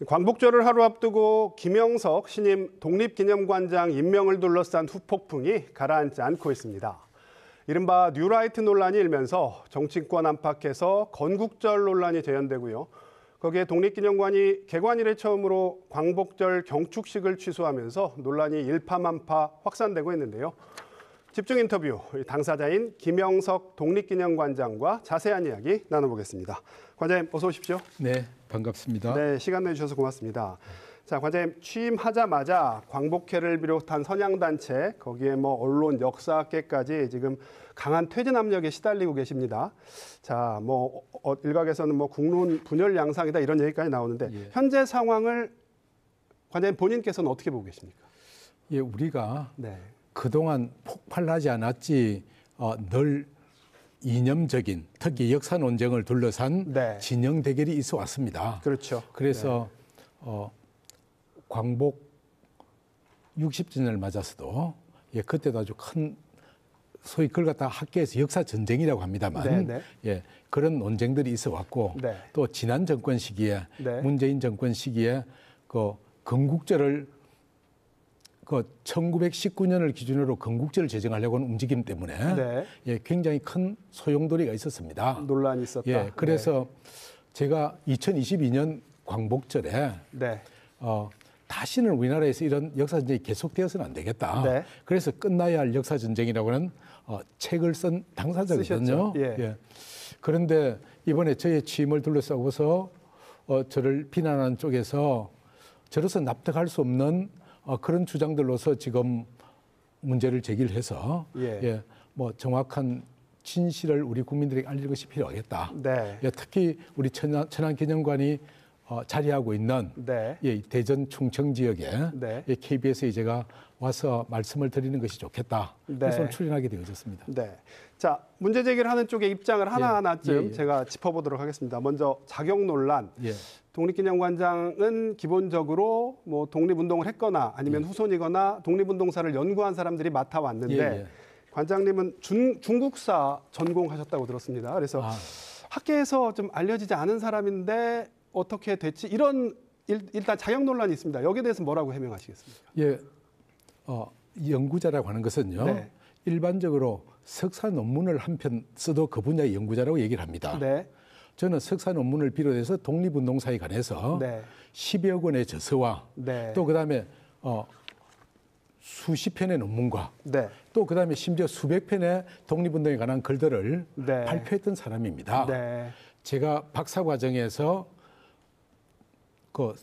광복절을 하루 앞두고 김영석 신임 독립기념관장 임명을 둘러싼 후폭풍이 가라앉지 않고 있습니다. 이른바 뉴라이트 논란이 일면서 정치권 안팎에서 건국절 논란이 재현되고요. 거기에 독립기념관이 개관 이래 처음으로 광복절 경축식을 취소하면서 논란이 일파만파 확산되고 있는데요. 집중 인터뷰, 당사자인 김영석 독립기념관장과 자세한 이야기 나눠보겠습니다. 관장님, 어서 오십시오. 네, 반갑습니다. 네, 시간 내주셔서 고맙습니다. 자, 관장님, 취임하자마자 광복회를 비롯한 선양단체, 거기에 언론, 역사계까지 지금 강한 퇴진 압력에 시달리고 계십니다. 자, 일각에서는 국론 분열 양상이다 이런 얘기까지 나오는데 현재 상황을 관장님 본인께서는 어떻게 보고 계십니까? 예, 우리가 그동안 폭발하지 않았지 늘 이념적인 특히 역사 논쟁을 둘러싼 진영 대결이 있어 왔습니다. 그렇죠. 그래서 광복 60주년을 맞아서도 그때도 아주 큰 소위 그걸 갖다 학계에서 역사 전쟁이라고 합니다만 그런 논쟁들이 있어 왔고 또 지난 정권 시기에 문재인 정권 시기에 그 건국절을 1919년을 기준으로 건국절을 제정하려고 하는 움직임 때문에 굉장히 큰 소용돌이가 있었습니다. 논란이 있었다. 그래서 제가 2022년 광복절에 다시는 우리나라에서 이런 역사전쟁이 계속되어서는 안 되겠다. 그래서 끝나야 할 역사전쟁이라고 하는 책을 쓴 당사자거든요. 그런데 이번에 저의 취임을 둘러싸고서 저를 비난하는 쪽에서 저로서 납득할 수 없는 그런 주장들로서 지금 문제를 제기를 해서 정확한 진실을 우리 국민들에게 알릴 것이 필요하겠다. 특히 우리 천안기념관이 자리하고 있는 대전 충청 지역에 KBS에 제가 와서 말씀을 드리는 것이 좋겠다. 그래서 출연하게 되어졌습니다. 자, 문제 제기를 하는 쪽의 입장을 하나하나쯤 제가 짚어보도록 하겠습니다. 먼저 자격 논란. 독립기념관장은 기본적으로 독립운동을 했거나 아니면 후손이거나 독립운동사를 연구한 사람들이 맡아왔는데 관장님은 중국사 전공하셨다고 들었습니다. 그래서 학계에서 좀 알려지지 않은 사람인데 어떻게 됐지? 이런 일단 자격 논란이 있습니다. 여기에 대해서 뭐라고 해명하시겠습니까? 연구자라고 하는 것은요. 일반적으로 석사 논문을 한 편 써도 그 분야의 연구자라고 얘기를 합니다. 저는 석사 논문을 비롯해서 독립운동사에 관해서 10여 권의 저서와 또 그다음에 수십 편의 논문과 또 그다음에 심지어 수백 편의 독립운동에 관한 글들을 발표했던 사람입니다. 제가 박사 과정에서 그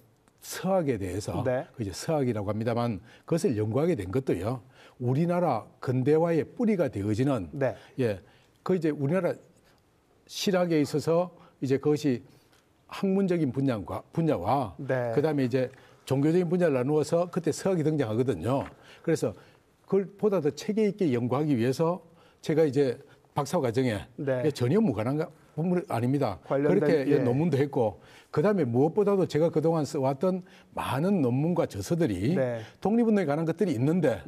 서학에 대해서 이제 서학이라고 합니다만 그것을 연구하게 된 것도요. 우리나라 근대화의 뿌리가 되어지는 그 이제 우리나라 실학에 있어서 이제 그것이 학문적인 분야와 그다음에 이제 종교적인 분야를 나누어서 그때 서학이 등장하거든요. 그래서 그걸 보다 더 체계 있게 연구하기 위해서 제가 이제 박사 과정에 전혀 무관한 부분 아닙니다. 그렇게 논문도 했고 그다음에 무엇보다도 제가 그동안 써왔던 많은 논문과 저서들이 독립운동에 관한 것들이 있는데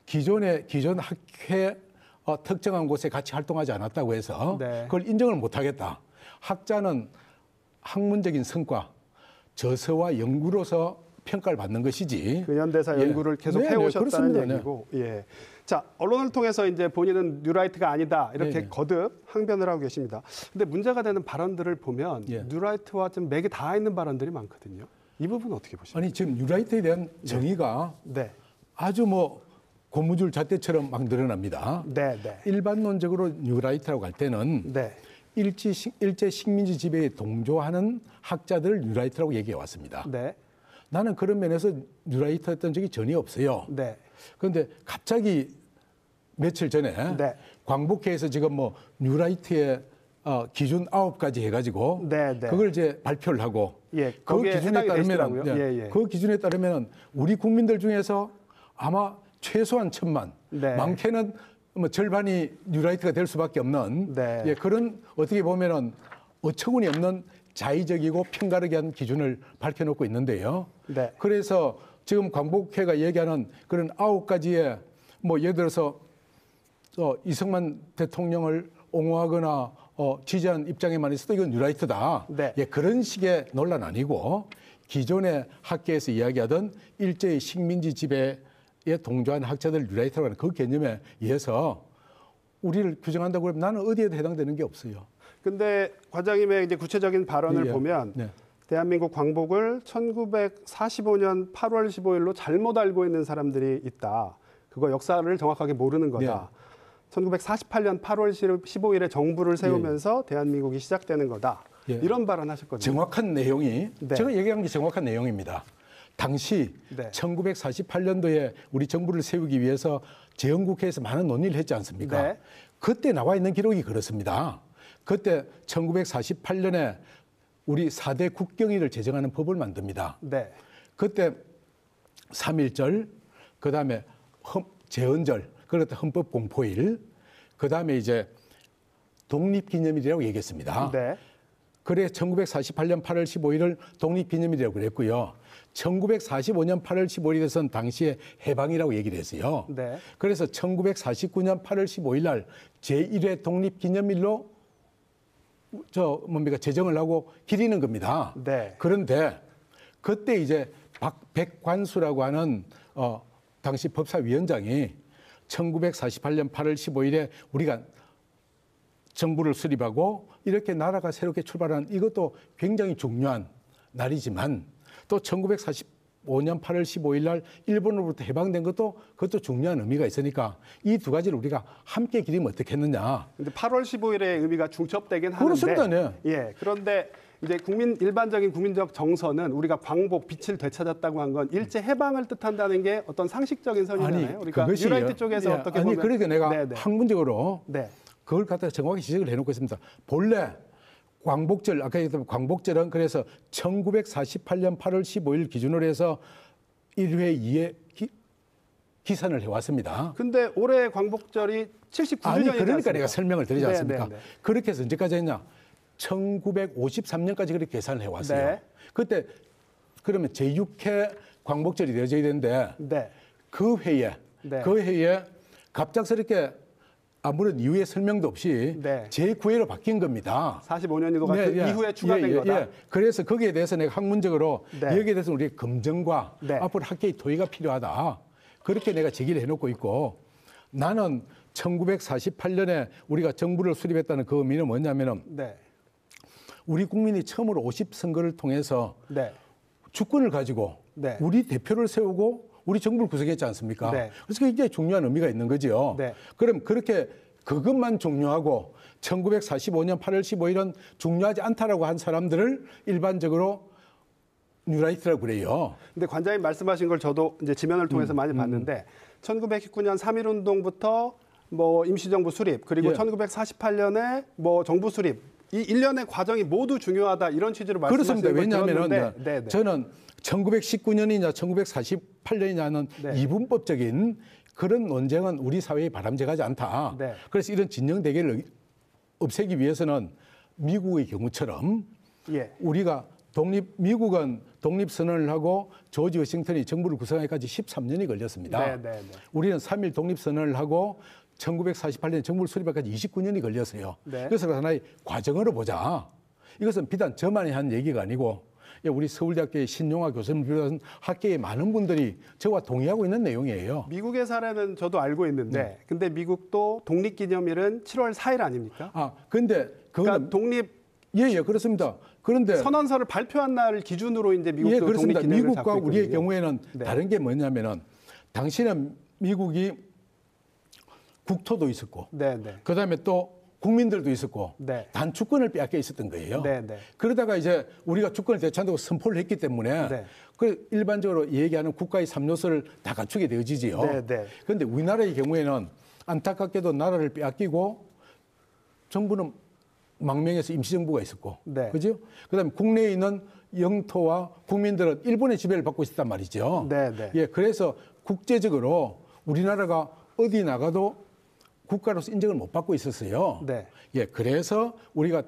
기존 학회 특정한 곳에 같이 활동하지 않았다고 해서 그걸 인정을 못하겠다. 학자는 학문적인 성과, 저서와 연구로서 평가를 받는 것이지. 근현대사 연구를 계속 해오셨다는 얘기고. 자, 언론을 통해서 이제 본인은 뉴라이트가 아니다 이렇게 거듭 항변을 하고 계십니다. 근데 문제가 되는 발언들을 보면 뉴라이트와 좀 맥이 닿아 있는 발언들이 많거든요. 이 부분 어떻게 보십니까? 아니 지금 뉴라이트에 대한 정의가 아주 고무줄 잣대처럼 막 늘어납니다. 일반론적으로 뉴라이트라고 할 때는 일제 식민지 지배에 동조하는 학자들을 뉴라이트라고 얘기해 왔습니다. 나는 그런 면에서 뉴라이트였던 적이 전혀 없어요. 그런데 갑자기 며칠 전에 광복회에서 지금 뉴라이트의 기준 9가지 해가지고 그걸 이제 발표를 하고 그 기준에 따르면 우리 국민들 중에서 아마 최소한 1,000만, 많게는 절반이 뉴라이트가 될 수밖에 없는 그런 어떻게 보면은 어처구니 없는 자의적이고 편가르게 한 기준을 밝혀놓고 있는데요. 그래서 지금 광복회가 얘기하는 그런 9가지의 예를 들어서 이승만 대통령을 옹호하거나 지지한 입장에만 있어도 이건 뉴라이트다. 그런 식의 논란 아니고 기존의 학계에서 이야기하던 일제의 식민지 지배에 동조한 학자들 뉴라이트라고 하는 그 개념에 의해서 우리를 규정한다고 하면 나는 어디에도 해당되는 게 없어요. 근데 과장님의 이제 구체적인 발언을 예. 보면 네. 대한민국 광복을 1945년 8월 15일로 잘못 알고 있는 사람들이 있다. 그거 역사를 정확하게 모르는 거다. 1948년 8월 15일에 정부를 세우면서 대한민국이 시작되는 거다. 이런 발언하셨거든요. 정확한 내용이 제가 얘기한 게 정확한 내용입니다. 당시 1948년도에 우리 정부를 세우기 위해서 재헌국회에서 많은 논의를 했지 않습니까? 그때 나와 있는 기록이 그렇습니다. 그때 1948년에 우리 4대 국경일을 제정하는 법을 만듭니다. 그때 3.1절, 그다음에 재헌절, 그렇다 헌법공포일, 그다음에 이제 독립기념일이라고 얘기했습니다. 그래 1948년 8월 15일을 독립기념일이라고 그랬고요. 1945년 8월 15일이 돼서는 당시에 해방이라고 얘기를 했어요. 그래서 1949년 8월 15일 날 제1회 독립기념일로 제정을 하고 기리는 겁니다. 그런데 그때 이제 백관수라고 하는 당시 법사위원장이 1948년 8월 15일에 우리가 정부를 수립하고 이렇게 나라가 새롭게 출발한 이것도 굉장히 중요한 날이지만 또 1945년 8월 15일 날 일본으로부터 해방된 것도 그것도 중요한 의미가 있으니까 이 두 가지를 우리가 함께 기리면 어떻겠느냐. 근데 8월 15일의 의미가 중첩되긴 하는데. 그렇습니다. 네. 예. 그런데 이제 일반적인 국민적 정서는 우리가 광복, 빛을 되찾았다고 한 건 일제 해방을 뜻한다는 게 어떤 상식적인 선이잖아요. 그러니까 뉴라이트 쪽에서 어떻게 보면. 그러니까 내가 학문적으로 그걸 갖다가 정확히 지적을 해놓고 있습니다. 본래 광복절, 아까 얘기했던 광복절은 그래서 1948년 8월 15일 기준으로 해서 1회, 2회 기산을 해왔습니다. 근데 올해 광복절이 79주년이지 그러니까 내가 설명을 드리지 않습니까? 그렇게 해서 언제까지 했냐? 1953년까지 그렇게 계산을 해왔어요. 그때 그러면 제6회 광복절이 되어져야 되는데 그 해에 갑작스럽게 아무런 이후에 설명도 없이 제9회로 바뀐 겁니다. 45년이고가 그 이후에 추가된 거다. 그래서 거기에 대해서 내가 학문적으로 여기에 대해서 우리 검증과 앞으로 학계의 토의가 필요하다. 그렇게 내가 제기를 해놓고 있고 나는 1948년에 우리가 정부를 수립했다는 그 의미는 뭐냐면은 우리 국민이 처음으로 50선거를 통해서 주권을 가지고 우리 대표를 세우고 우리 정부를 구성했지 않습니까? 그래서 굉장히 중요한 의미가 있는 거죠. 그럼 그렇게 그것만 중요하고 1945년 8월 15일은 중요하지 않다라고 한 사람들을 일반적으로 뉴라이트라고 그래요. 근데 관장님 말씀하신 걸 저도 이제 지면을 통해서 많이 봤는데 1919년 3.1운동부터 뭐 임시정부 수립 그리고 1948년에 뭐 정부 수립 이 일련의 과정이 모두 중요하다 이런 취지로 말씀하시는 걸 왜냐하면 들었는데 저는 1919년이냐 1948년이냐는 이분법적인 그런 논쟁은 우리 사회에 바람직하지 않다. 그래서 이런 진영 대결을 없애기 위해서는 미국의 경우처럼 우리가 미국은 독립선언을 하고 조지 워싱턴이 정부를 구성하기까지 13년이 걸렸습니다. 우리는 3.1 독립선언을 하고 1948년 정부를 수립하기까지 29년이 걸렸어요. 그래서 하나의 과정으로 보자. 이것은 비단 저만이 한 얘기가 아니고 우리 서울대학교의 신용화 교수님을 비롯한 학계의 많은 분들이 저와 동의하고 있는 내용이에요. 미국의 사례는 저도 알고 있는데 근데 미국도 독립기념일은 7월 4일 아닙니까? 근데 그러니까 독립 그렇습니다. 그런데 선언서를 발표한 날 기준으로 이제 미국도 그렇습니다. 독립기념일을 미국과 우리의 경우에는 다른 게 뭐냐면은 당시는 미국이 국토도 있었고 그다음에 또 국민들도 있었고 단주권을 빼앗겨 있었던 거예요. 그러다가 이제 우리가 주권을 되찾는다고 선포를 했기 때문에 그 일반적으로 얘기하는 국가의 3요소를 다 갖추게 되어지지요. 그런데 우리나라의 경우에는 안타깝게도 나라를 빼앗기고 정부는 망명해서 임시정부가 있었고, 그죠? 그다음에 국내에 있는 영토와 국민들은 일본의 지배를 받고 있었단 말이죠. 그래서 국제적으로 우리나라가 어디 나가도 국가로서 인정을 못 받고 있었어요. 그래서 우리가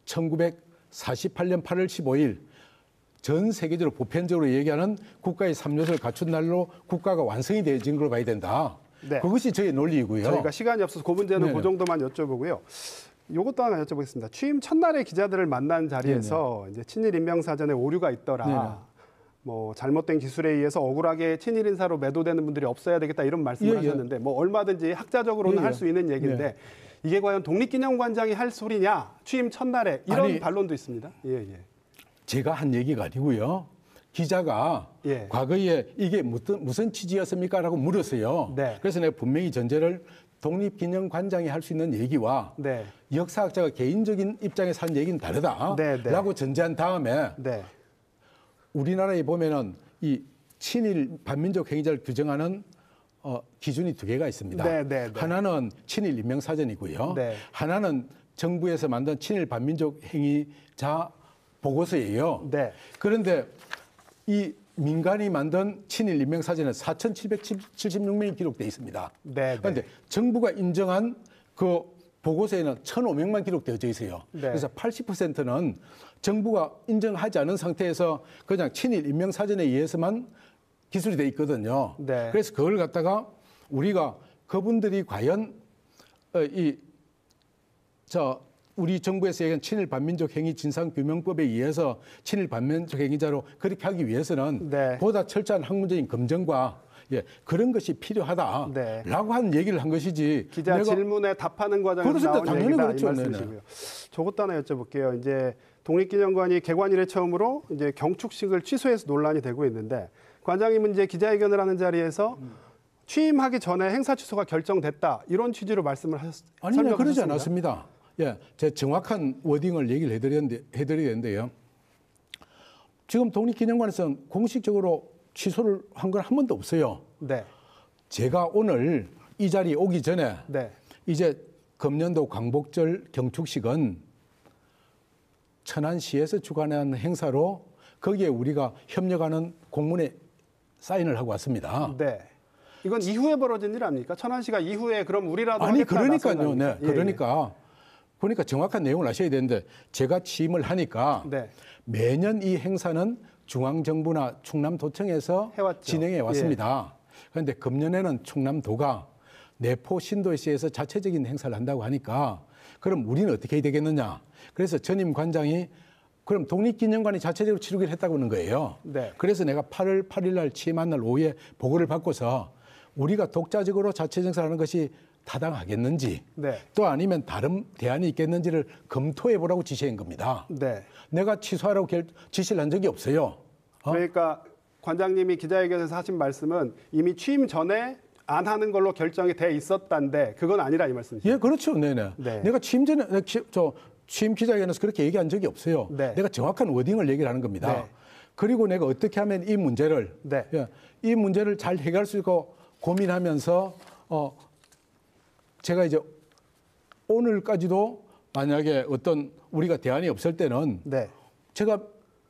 1948년 8월 15일 전 세계적으로 보편적으로 얘기하는 국가의 3요소를 갖춘 날로 국가가 완성이 되어진 걸 봐야 된다. 그것이 저의 논리이고요. 저희가 시간이 없어서 그 문제는 그 정도만 여쭤보고요. 이것도 하나 여쭤보겠습니다. 취임 첫날에 기자들을 만난 자리에서 이제 친일 인명사전에 오류가 있더라. 뭐 잘못된 기술에 의해서 억울하게 친일 인사로 매도되는 분들이 없어야 되겠다 이런 말씀을 하셨는데 뭐 얼마든지 학자적으로는 할 수 있는 얘기인데 이게 과연 독립기념관장이 할 소리냐 취임 첫날에 이런 반론도 있습니다. 제가 한 얘기가 아니고요. 기자가 과거에 이게 무슨 취지였습니까? 라고 물었어요. 그래서 내가 분명히 전제를 독립기념관장이 할 수 있는 얘기와 역사학자가 개인적인 입장에서 한 얘기는 다르다. 라고 전제한 다음에 우리나라에 보면은 이 친일 반민족 행위자를 규정하는 기준이 두 개가 있습니다. 하나는 친일 인명사전이고요. 하나는 정부에서 만든 친일 반민족 행위자 보고서예요. 그런데 이 민간이 만든 친일 인명사전에 4,776명이 기록되어 있습니다. 그런데 정부가 인정한 그 보고서에는 1,500만 기록되어져 있어요. 그래서 80%는 정부가 인정하지 않은 상태에서 그냥 친일 인명사전에 의해서만 기술이 돼 있거든요. 그래서 그걸 갖다가 우리가 그분들이 과연 우리 정부에서 얘기한 친일 반민족 행위 진상규명법에 의해서 친일 반민족 행위자로 그렇게 하기 위해서는 보다 철저한 학문적인 검증과 그런 것이 필요하다라고 하는 얘기를 한 것이지. 기자 질문에 답하는 과정에서 나온 당연히 얘기다 그렇죠. 이 말씀이시고요. 저것도 하나 여쭤볼게요. 이제 독립기념관이 개관 이래 처음으로 이제 경축식을 취소해서 논란이 되고 있는데 관장님은 이제 기자회견을 하는 자리에서 취임하기 전에 행사 취소가 결정됐다 이런 취지로 말씀을 하셨습니다. 아니요, 그러지 않았습니다. 제가 정확한 워딩을 얘기를 해드리는데요. 지금 독립기념관에서는 공식적으로 취소를 한 건 한 번도 없어요. 제가 오늘 이 자리에 오기 전에 이제 금년도 광복절 경축식은 천안시에서 주관하는 행사로 거기에 우리가 협력하는 공문에 사인을 하고 왔습니다. 이건 이후에 벌어진 일 아닙니까? 천안시가 이후에 그럼 우리라도 아니 그러니까요. 그러니까 정확한 내용을 아셔야 되는데 제가 취임을 하니까 매년 이 행사는 중앙정부나 충남도청에서 진행해 왔습니다. 그런데 금년에는 충남도가 내포 신도시에서 자체적인 행사를 한다고 하니까 그럼 우리는 어떻게 해야 되겠느냐. 그래서 전임 관장이 그럼 독립기념관이 자체적으로 치르기로 했다고 하는 거예요. 그래서 내가 8월 8일 날 취임한 날 오후에 보고를 받고서 우리가 독자적으로 자체 행사하는 것이 타당하겠는지 또 아니면 다른 대안이 있겠는지를 검토해 보라고 지시한 겁니다. 내가 취소하라고 지시를 한 적이 없어요. 그러니까 관장님이 기자회견에서 하신 말씀은 이미 취임 전에 안 하는 걸로 결정이 돼 있었단데 그건 아니라 이 말씀이시죠? 그렇죠. 내가 취임 전에 취임 기자회견에서 그렇게 얘기한 적이 없어요. 내가 정확한 워딩을 얘기를 하는 겁니다. 그리고 내가 어떻게 하면 이 문제를 잘 해결할 수 있고 고민하면서 제가 이제 오늘까지도 만약에 어떤 우리가 대안이 없을 때는 제가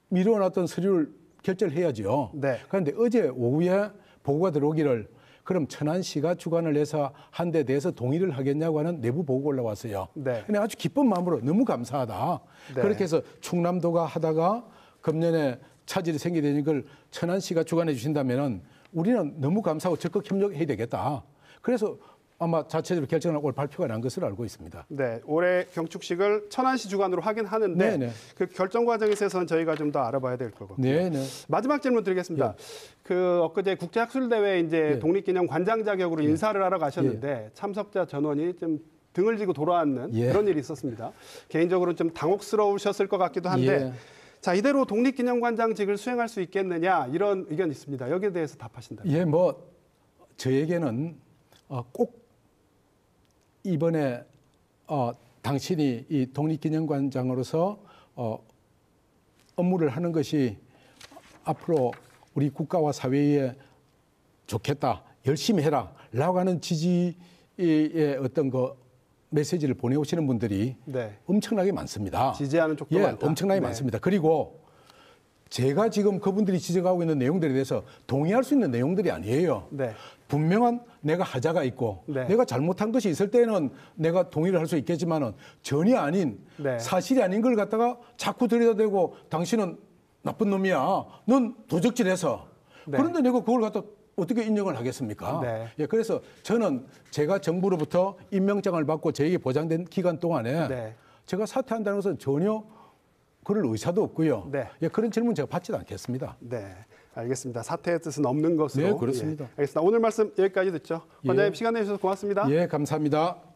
미뤄놨던 서류를 결제를 해야죠. 그런데 어제 오후에 보고가 들어오기를 그럼 천안시가 주관을 해서 한 데 대해서 동의를 하겠냐고 하는 내부 보고가 올라왔어요. 근데 아주 기쁜 마음으로 너무 감사하다. 그렇게 해서 충남도가 하다가 금년에 차질이 생기게 되는 걸 천안시가 주관해 주신다면은 우리는 너무 감사하고 적극 협력해야 되겠다. 그래서 아마 자체적으로 결정을 하고 발표가 난 것으로 알고 있습니다. 올해 경축식을 천안시 주관으로 하긴 하는데 그 결정 과정에 있어서는 저희가 좀 더 알아봐야 될 거고. 마지막 질문 드리겠습니다. 그 엊그제 국제학술대회 이제 독립기념관장 자격으로 인사를 하러 가셨는데 참석자 전원이 좀 등을 지고 돌아왔는 그런 일이 있었습니다. 개인적으로 좀 당혹스러우셨을 것 같기도 한데 자 이대로 독립기념관장직을 수행할 수 있겠느냐 이런 의견이 있습니다. 여기에 대해서 답하신다면. 저에게는 꼭 이번에 당신이 이 독립기념관장으로서 업무를 하는 것이 앞으로 우리 국가와 사회에 좋겠다, 열심히 해라라고 하는 지지의 어떤 그 메시지를 보내오시는 분들이 엄청나게 많습니다. 지지하는 쪽도 많다. 엄청나게 많습니다. 그리고 제가 지금 그분들이 지적하고 있는 내용들에 대해서 동의할 수 있는 내용들이 아니에요. 분명한 내가 하자가 있고 내가 잘못한 것이 있을 때는 내가 동의를 할 수 있겠지만은 전혀 아닌 사실이 아닌 걸 갖다가 자꾸 들여다대고 당신은 나쁜 놈이야. 넌 도적질해서. 그런데 내가 그걸 갖다 어떻게 인정을 하겠습니까? 그래서 저는 제가 정부로부터 임명장을 받고 저에게 보장된 기간 동안에 제가 사퇴한다는 것은 전혀 그럴 의사도 없고요. 그런 질문 제가 받지도 않겠습니다. 알겠습니다. 사퇴의 뜻은 없는 것으로. 네, 그렇습니다. 알겠습니다. 오늘 말씀 여기까지 듣죠. 관장님 시간 내주셔서 고맙습니다. 예, 감사합니다.